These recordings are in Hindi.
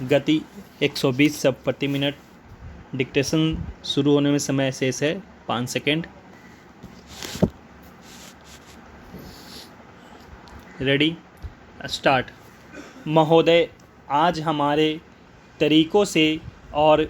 गति 120 शब्द प्रति मिनट। डिक्टेशन शुरू होने में समय शेष है 5 सेकेंड। Ready, start. महोदय, आज हमारे तरीकों से और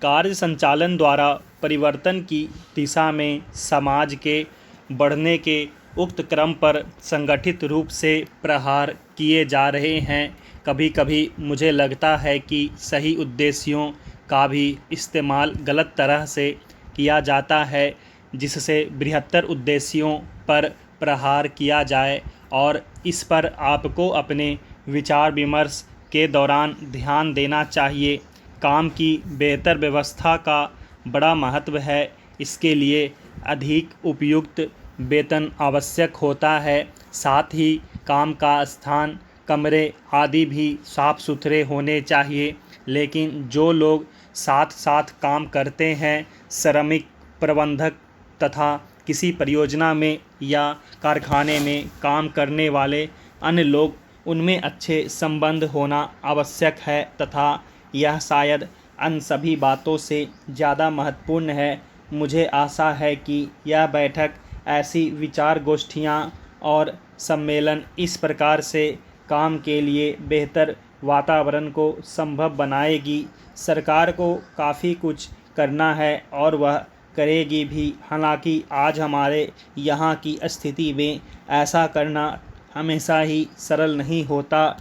कार्य संचालन द्वारा परिवर्तन की दिशा में समाज के बढ़ने के उक्त क्रम पर संगठित रूप से प्रहार किए जा रहे हैं। कभी कभी मुझे लगता है कि सही उद्देश्यों का भी इस्तेमाल गलत तरह से किया जाता है, जिससे बृहत्तर उद्देश्यों पर प्रहार किया जाए, और इस पर आपको अपने विचार विमर्श के दौरान ध्यान देना चाहिए। काम की बेहतर व्यवस्था का बड़ा महत्व है। इसके लिए अधिक उपयुक्त वेतन आवश्यक होता है। साथ ही काम का स्थान, कमरे आदि भी साफ सुथरे होने चाहिए। लेकिन जो लोग साथ साथ काम करते हैं, श्रमिक, प्रबंधक तथा किसी परियोजना में या कारखाने में काम करने वाले अन्य लोग, उनमें अच्छे संबंध होना आवश्यक है तथा यह शायद अन्य सभी बातों से ज़्यादा महत्वपूर्ण है। मुझे आशा है कि यह बैठक, ऐसी विचार गोष्ठियाँ और सम्मेलन इस प्रकार से काम के लिए बेहतर वातावरण को संभव बनाएगी। सरकार को काफ़ी कुछ करना है और वह करेगी भी। हालांकि आज हमारे यहाँ की स्थिति में ऐसा करना हमेशा ही सरल नहीं होता।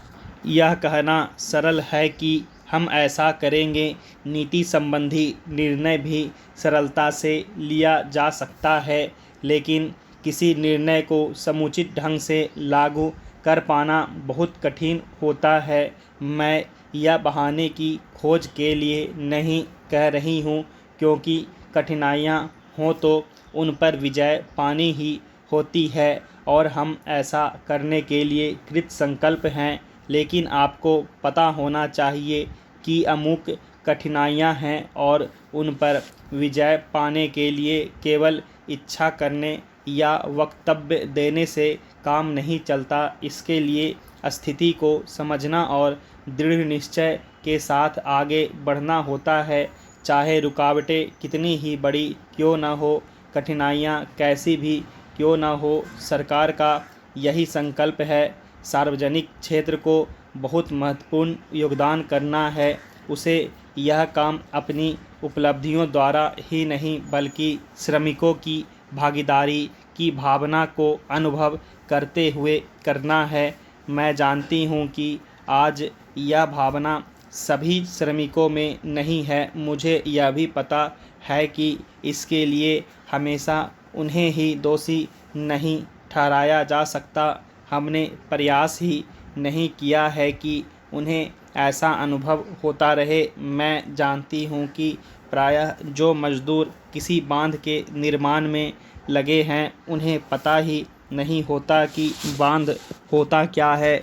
यह कहना सरल है कि हम ऐसा करेंगे। नीति संबंधी निर्णय भी सरलता से लिया जा सकता है, लेकिन किसी निर्णय को समुचित ढंग से लागू कर पाना बहुत कठिन होता है। मैं यह बहाने की खोज के लिए नहीं कह रही हूँ, क्योंकि कठिनाइयाँ हों तो उन पर विजय पानी ही होती है और हम ऐसा करने के लिए कृत संकल्प हैं। लेकिन आपको पता होना चाहिए कि अमुक कठिनाइयाँ हैं और उन पर विजय पाने के लिए केवल इच्छा करने या वक्तव्य देने से काम नहीं चलता। इसके लिए स्थिति को समझना और दृढ़ निश्चय के साथ आगे बढ़ना होता है। चाहे रुकावटें कितनी ही बड़ी क्यों न हो, कठिनाइयाँ कैसी भी क्यों न हो, सरकार का यही संकल्प है। सार्वजनिक क्षेत्र को बहुत महत्वपूर्ण योगदान करना है। उसे यह काम अपनी उपलब्धियों द्वारा ही नहीं, बल्कि श्रमिकों की भागीदारी की भावना को अनुभव करते हुए करना है। मैं जानती हूँ कि आज यह भावना सभी श्रमिकों में नहीं है। मुझे यह भी पता है कि इसके लिए हमेशा उन्हें ही दोषी नहीं ठहराया जा सकता। हमने प्रयास ही नहीं किया है कि उन्हें ऐसा अनुभव होता रहे। मैं जानती हूँ कि प्रायः जो मजदूर किसी बांध के निर्माण में लगे हैं, उन्हें पता ही नहीं होता कि बांध होता क्या है।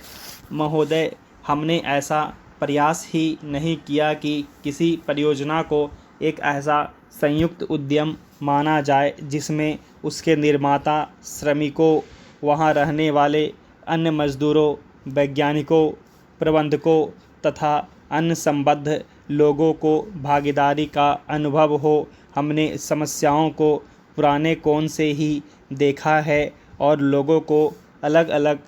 महोदय, हमने ऐसा प्रयास ही नहीं किया कि किसी परियोजना को एक ऐसा संयुक्त उद्यम माना जाए जिसमें उसके निर्माता, श्रमिकों, वहाँ रहने वाले अन्य मजदूरों, वैज्ञानिकों, प्रबंधकों तथा अन्य संबद्ध लोगों को भागीदारी का अनुभव हो। हमने समस्याओं को पुराने कोण से ही देखा है और लोगों को अलग अलग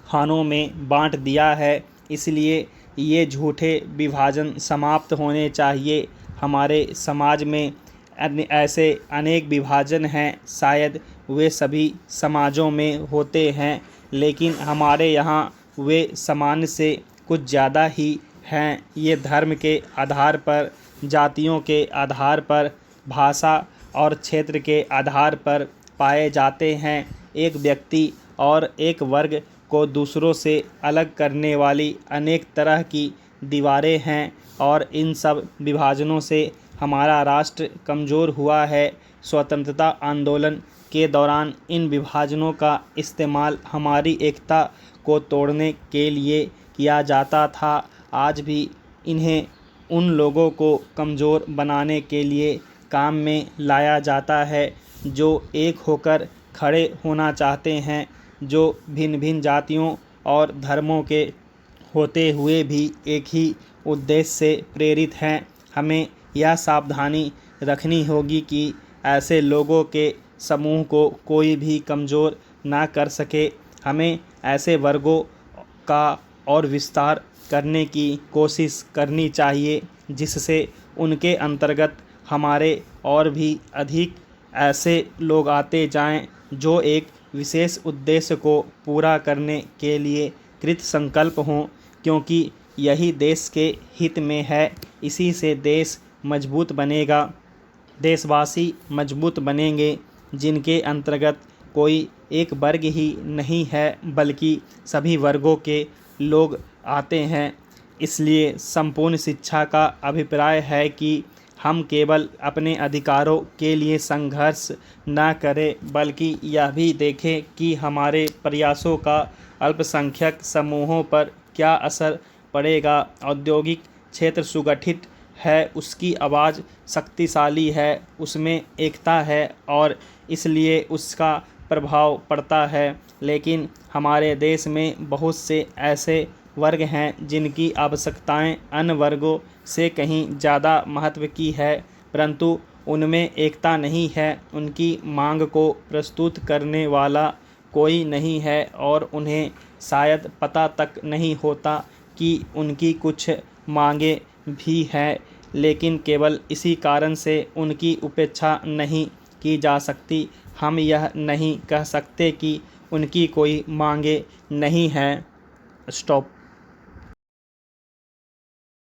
खानों में बांट दिया है। इसलिए ये झूठे विभाजन समाप्त होने चाहिए। हमारे समाज में ऐसे अनेक विभाजन हैं। शायद वे सभी समाजों में होते हैं, लेकिन हमारे यहाँ वे सामान्य से कुछ ज़्यादा ही हैं। ये धर्म के आधार पर, जातियों के आधार पर, भाषा और क्षेत्र के आधार पर पाए जाते हैं। एक व्यक्ति और एक वर्ग को दूसरों से अलग करने वाली अनेक तरह की दीवारें हैं, और इन सब विभाजनों से हमारा राष्ट्र कमज़ोर हुआ है। स्वतंत्रता आंदोलन के दौरान इन विभाजनों का इस्तेमाल हमारी एकता को तोड़ने के लिए किया जाता था। आज भी इन्हें उन लोगों को कमज़ोर बनाने के लिए काम में लाया जाता है जो एक होकर खड़े होना चाहते हैं, जो भिन्न भिन्न जातियों और धर्मों के होते हुए भी एक ही उद्देश्य से प्रेरित हैं। हमें यह सावधानी रखनी होगी कि ऐसे लोगों के समूह को कोई भी कमज़ोर ना कर सके। हमें ऐसे वर्गों का और विस्तार करने की कोशिश करनी चाहिए जिससे उनके अंतर्गत हमारे और भी अधिक ऐसे लोग आते जाएं जो एक विशेष उद्देश्य को पूरा करने के लिए कृत संकल्प हों, क्योंकि यही देश के हित में है। इसी से देश मजबूत बनेगा। देशवासी मजबूत बनेंगे जिनके अंतर्गत कोई एक वर्ग ही नहीं है बल्कि सभी वर्गों के लोग आते हैं। इसलिए संपूर्ण शिक्षा का अभिप्राय है कि हम केवल अपने अधिकारों के लिए संघर्ष न करें बल्कि यह भी देखें कि हमारे प्रयासों का अल्पसंख्यक समूहों पर क्या असर पड़ेगा। औद्योगिक क्षेत्र सुगठित है, उसकी आवाज़ शक्तिशाली है, उसमें एकता है और इसलिए उसका प्रभाव पड़ता है। लेकिन हमारे देश में बहुत से ऐसे वर्ग हैं जिनकी आवश्यकताएं अन्य वर्गों से कहीं ज़्यादा महत्व की है, परंतु उनमें एकता नहीं है। उनकी मांग को प्रस्तुत करने वाला कोई नहीं है और उन्हें शायद पता तक नहीं होता कि उनकी कुछ मांगें भी हैं, लेकिन केवल इसी कारण से उनकी उपेक्षा नहीं की जा सकती। हम यह नहीं कह सकते कि उनकी कोई मांगें नहीं हैं। स्टॉप।